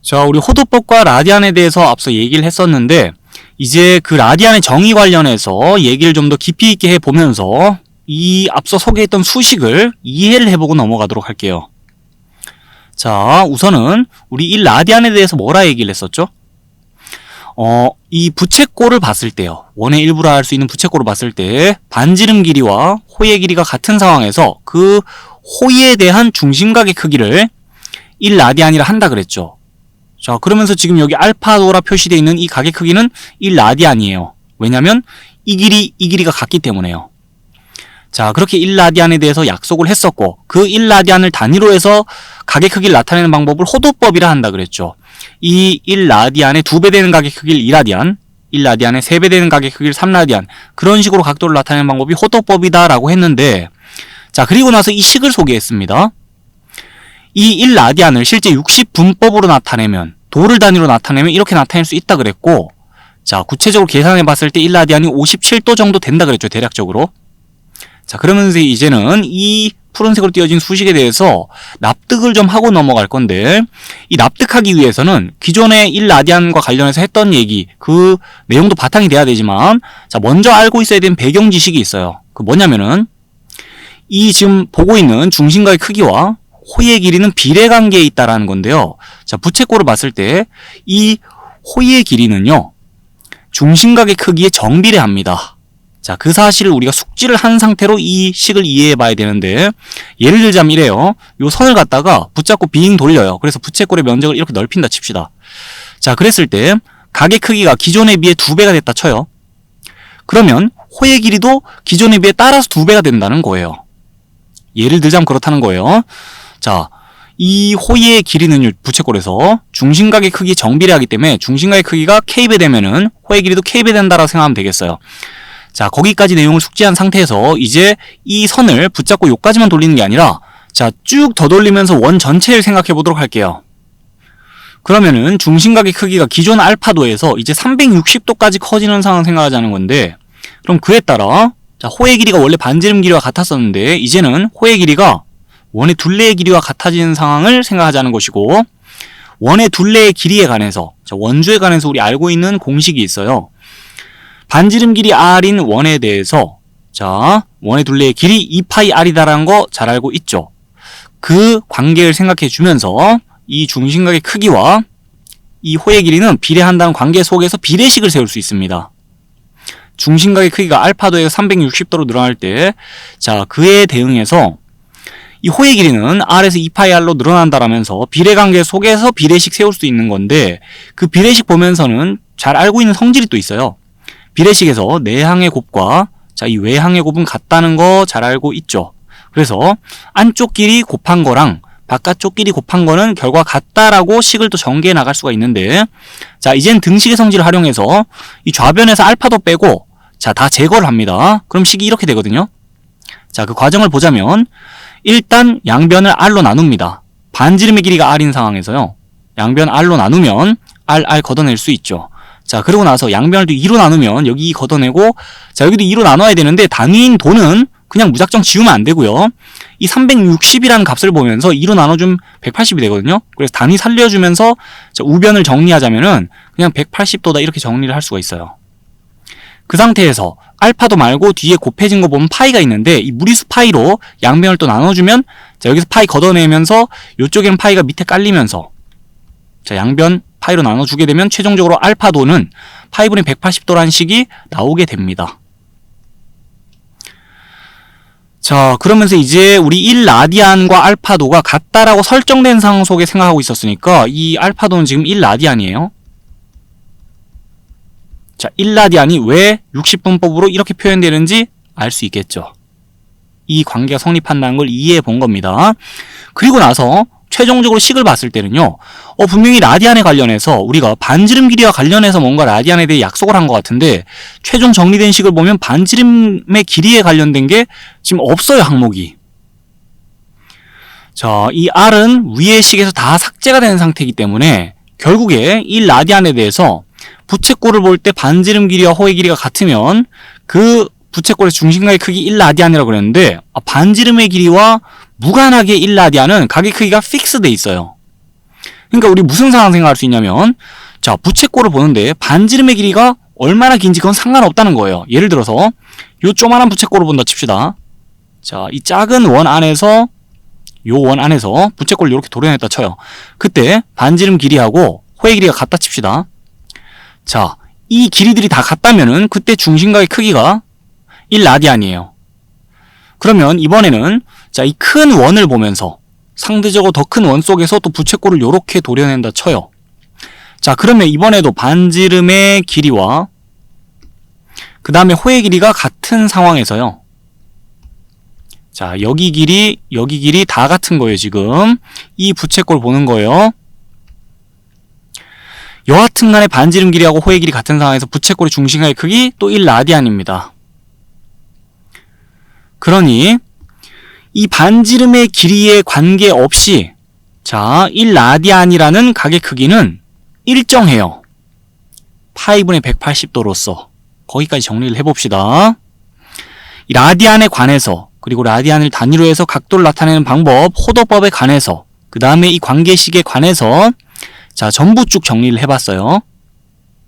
자, 우리 호도법과 라디안에 대해서 앞서 얘기를 했었는데 이제 그 라디안의 정의 관련해서 얘기를 좀 더 깊이 있게 해보면서 이 앞서 소개했던 수식을 이해를 해보고 넘어가도록 할게요. 자, 우선은 우리 이 라디안에 대해서 뭐라 얘기를 했었죠? 이 부채꼴을 봤을 때요. 원의 일부라 할 수 있는 부채꼴을 봤을 때 반지름 길이와 호의 길이가 같은 상황에서 그 호의에 대한 중심각의 크기를 1라디안이라 한다 그랬죠. 자, 그러면서 지금 여기 알파도라 표시되어 있는 이 각의 크기는 1라디안이에요. 왜냐면 이 길이가 같기 때문에요. 자, 그렇게 1라디안에 대해서 약속을 했었고 그 1라디안을 단위로 해서 각의 크기를 나타내는 방법을 호도법이라 한다 그랬죠. 이 1라디안의 2배 되는 각의 크기를 2라디안, 1라디안의 3배 되는 각의 크기를 3라디안, 그런 식으로 각도를 나타내는 방법이 호도법이다 라고 했는데, 자, 그리고 나서 이 식을 소개했습니다. 이 1라디안을 실제 60분법으로 나타내면, 도를 단위로 나타내면 이렇게 나타낼 수 있다 그랬고, 자, 구체적으로 계산해 봤을 때 1라디안이 57도 정도 된다 그랬죠, 대략적으로. 자, 그러면서 이제는 이 푸른색으로 띄어진 수식에 대해서 납득을 좀 하고 넘어갈 건데, 이 납득하기 위해서는 기존의 1라디안과 관련해서 했던 얘기, 그 내용도 바탕이 돼야 되지만, 자, 먼저 알고 있어야 되는 배경 지식이 있어요. 그 뭐냐면은 이 지금 보고 있는 중심각의 크기와 호의의 길이는 비례관계에 있다라는 건데요. 자, 부채꼴을 봤을 때 이 호의의 길이는요, 중심각의 크기에 정비례합니다. 자, 그 사실을 우리가 숙지를 한 상태로 이 식을 이해해 봐야 되는데, 예를 들자면 이래요. 요 선을 갖다가 붙잡고 빙 돌려요. 그래서 부채꼴의 면적을 이렇게 넓힌다 칩시다. 자, 그랬을 때 각의 크기가 기존에 비해 2배가 됐다 쳐요. 그러면 호의 길이도 기존에 비해 따라서 2배가 된다는 거예요. 예를 들자면 그렇다는 거예요. 자, 이 호의의 길이는 부채꼴에서 중심각의 크기 정비례하기 때문에 중심각의 크기가 K배 되면은 호의 길이도 K배 된다라고 생각하면 되겠어요. 자, 거기까지 내용을 숙지한 상태에서 이제 이 선을 붙잡고 요까지만 돌리는 게 아니라, 자, 쭉 더 돌리면서 원 전체를 생각해 보도록 할게요. 그러면은 중심각의 크기가 기존 알파도에서 이제 360도까지 커지는 상황을 생각하자는 건데, 그럼 그에 따라, 자, 호의 길이가 원래 반지름 길이와 같았었는데 이제는 호의 길이가 원의 둘레의 길이와 같아지는 상황을 생각하자는 것이고, 원의 둘레의 길이에 관해서, 자, 원주에 관해서 우리 알고 있는 공식이 있어요. 반지름 길이 r인 원에 대해서, 자, 원의 둘레의 길이 2πr이다라는 거 잘 알고 있죠. 그 관계를 생각해 주면서 이 중심각의 크기와 이 호의 길이는 비례한다는 관계 속에서 비례식을 세울 수 있습니다. 중심각의 크기가 알파도에서 360도로 늘어날 때, 자, 그에 대응해서 이 호의 길이는 r에서 2πr로 늘어난다라면서 비례관계 속에서 비례식 세울 수 있는 건데, 그 비례식 보면서는 잘 알고 있는 성질이 또 있어요. 비례식에서 내항의 곱과, 자, 이 외항의 곱은 같다는 거 잘 알고 있죠. 그래서 안쪽 길이 곱한 거랑 바깥쪽 길이 곱한 거는 결과 같다라고 식을 또 전개해 나갈 수가 있는데, 자, 이젠 등식의 성질을 활용해서 이 좌변에서 알파도 빼고, 자, 다 제거를 합니다. 그럼 식이 이렇게 되거든요. 자, 그 과정을 보자면 일단 양변을 r로 나눕니다. 반지름의 길이가 r인 상황에서요, 양변 r로 나누면 r 걷어낼 수 있죠. 자, 그러고 나서 양변을 또 2로 나누면 여기 2 걷어내고, 자, 여기도 2로 나눠야 되는데 단위인 도는 그냥 무작정 지우면 안 되고요. 이 360이라는 값을 보면서 2로 나눠주면 180이 되거든요. 그래서 단위 살려주면서, 자, 우변을 정리하자면은 그냥 180도다 이렇게 정리를 할 수가 있어요. 그 상태에서 알파도 말고 뒤에 곱해진 거 보면 파이가 있는데, 이 무리수 파이로 양변을 또 나눠주면, 자, 여기서 파이 걷어내면서 이쪽에는 파이가 밑에 깔리면서, 자, 양변 파이로 나눠주게 되면 최종적으로 알파도는 파이분의 180도라는 식이 나오게 됩니다. 자, 그러면서 이제 우리 1라디안과 알파도가 같다라고 설정된 상황 속에 생각하고 있었으니까 이 알파도는 지금 1라디안이에요. 자, 1라디안이 왜 60분법으로 이렇게 표현되는지 알 수 있겠죠. 이 관계가 성립한다는 걸 이해해 본 겁니다. 그리고 나서 최종적으로 식을 봤을 때는요, 분명히 라디안에 관련해서 우리가 반지름 길이와 관련해서 뭔가 라디안에 대해 약속을 한 것 같은데, 최종 정리된 식을 보면 반지름의 길이에 관련된 게 지금 없어요, 항목이. 자, 이 r은 위의 식에서 다 삭제가 된 상태이기 때문에 결국에 이 라디안에 대해서 부채꼴을 볼 때 반지름 길이와 호의 길이가 같으면 그 부채꼴의 중심각의 크기 1라디안이라고 그랬는데, 반지름의 길이와 무관하게 1라디안은 각의 크기가 픽스돼 있어요. 그러니까 우리 무슨 상황 생각할 수 있냐면, 자, 부채꼴을 보는데 반지름의 길이가 얼마나 긴지 그건 상관없다는 거예요. 예를 들어서 요 조만한 부채꼴을 본다 칩시다. 자, 이 작은 원 안에서 요 원 안에서 부채꼴을 이렇게 도려냈다 쳐요. 그때 반지름 길이하고 호의 길이가 같다 칩시다. 자, 이 길이들이 다 같다면은 그때 중심각의 크기가 1라디안이에요. 그러면 이번에는 자, 이 큰 원을 보면서 상대적으로 더 큰 원 속에서 또 부채꼴을 요렇게 도려낸다 쳐요. 자, 그러면 이번에도 반지름의 길이와 그 다음에 호의 길이가 같은 상황에서요. 자, 여기 길이 다 같은 거예요, 지금. 이 부채꼴 보는 거예요. 여하튼 간에 반지름 길이하고 호의 길이 같은 상황에서 부채꼴의 중심각의 크기 또 1라디안입니다. 그러니 이 반지름의 길이에 관계없이 자, 1라디안이라는 각의 크기는 일정해요. 파이분의 180도로서 거기까지 정리를 해봅시다. 이 라디안에 관해서 그리고 라디안을 단위로 해서 각도를 나타내는 방법 호도법에 관해서 그 다음에 이 관계식에 관해서 자, 전부 쭉 정리를 해봤어요.